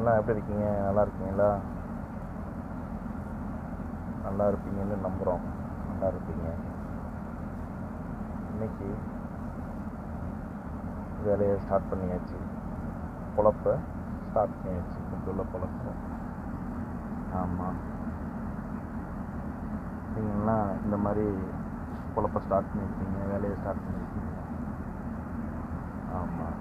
எல்லாம் எப்படி இருக்கீங்க? நல்லா இருக்கீங்களா? நல்லா இருப்பீங்கன்னு நம்புகிறோம். நல்லா இருப்பீங்க. இன்னைக்கு வேலையை ஸ்டார்ட் பண்ணியாச்சு. பொழப்ப ஸ்டார்ட் பண்ணியாச்சு. இன்னைக்கு உள்ள பொழப்ப. ஆமாம், நீங்கள்லாம் இந்த மாதிரி பொழப்ப ஸ்டார்ட் பண்ணியிருக்கீங்க, வேலையை ஸ்டார்ட் பண்ணியிருக்கீங்க. ஆமாம்,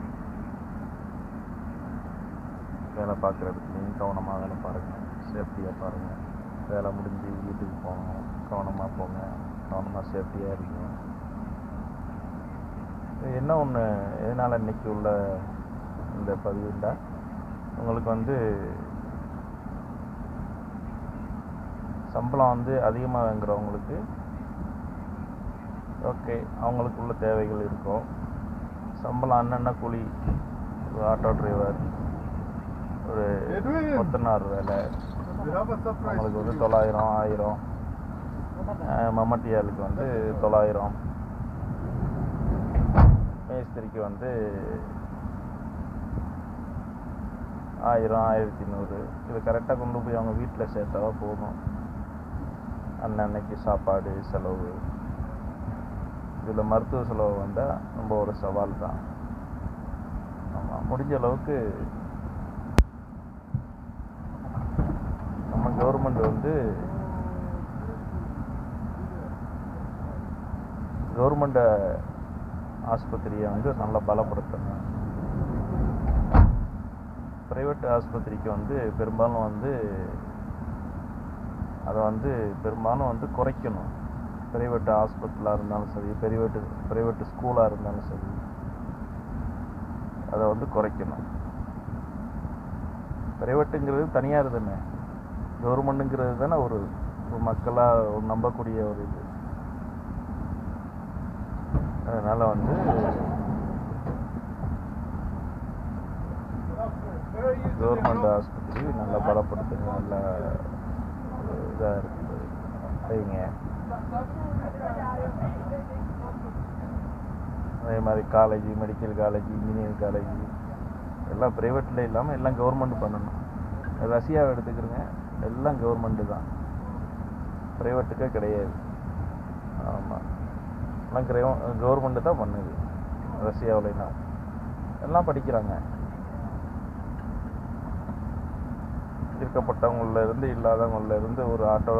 வேலை பார்க்குற இடத்துலையும் கவனமாக வேலை பாருங்கள், சேஃப்டியாக பாருங்கள். வேலை முடிஞ்சு வீட்டுக்கு போகணும், கவனமாக போங்க, கவனமாக சேஃப்டியாக இருங்க. என்ன ஒன்று, எதனால் இன்றைக்கி உள்ள இந்த பதிவுண்டா உங்களுக்கு சம்பளம் அதிகமாக வாங்குறவங்களுக்கு ஓகே, அவங்களுக்குள்ள தேவைகள் இருக்கும். சம்பளம் அண்ணன்னா கூலி, ஒரு ஆட்டோ டிரைவர், ஒரு கொத்தனார் வேலை, அவங்களுக்கு 900, 1000. மம்மட்டியாளுக்கு 900. மேஸ்திரிக்கு 1000, 1100. இது கரெக்டாக கொண்டு போய் அவங்க வீட்டில் சேர்த்தாவா போதும். அன்னன்னைக்கு சாப்பாடு செலவு, இதில் மருத்துவ செலவு வந்தால் ரொம்ப ஒரு சவால் தான். ஆமாம், முடிஞ்ச அளவுக்கு நம்ம கவர்மெண்ட் கவர்மெண்ட் ஆஸ்பத்திரியை நல்லா பலப்படுத்தணும். ப்ரைவேட் ஆஸ்பத்திரிக்கு பெரும்பாலும் அதை பெரும்பாலும் குறைக்கணும். ப்ரைவேட் ஹாஸ்பிட்டலாக இருந்தாலும் சரி, ப்ரைவேட்டு ஸ்கூலாக இருந்தாலும் சரி, அதை குறைக்கணும். ப்ரைவேட்டுங்கிறது தனியார் தானே, கவர்மெண்ட்டுங்கிறது தானே ஒரு மக்களாக நம்பக்கூடிய ஒரு இது. அதனால் கவர்மெண்ட் ஆஸ்பத்திரி நல்லா பலப்படுத்துங்க, நல்லா இதாக இருக்குது செய்யுங்க. அதே மாதிரி college, medical college, engineering college எல்லாம் ப்ரைவேட்டில் இல்லாமல் எல்லாம் கவர்மெண்ட் பண்ணணும். ரஷ்யாவை எடுத்துக்கிறங்க, எல்லாம் கவர்மெண்ட்டு தான், ப்ரைவேட்டுக்கே கிடையாது. ஆமாம், எல்லாம் கவர்மெண்ட்டு தான் பண்ணுது. ரஷ்யாவிலனா எல்லாம் படிக்கிறாங்க. இருக்கப்பட்டவங்களில் இருந்து இல்லாதவங்களில் இருந்து ஒரு ஆட்டோ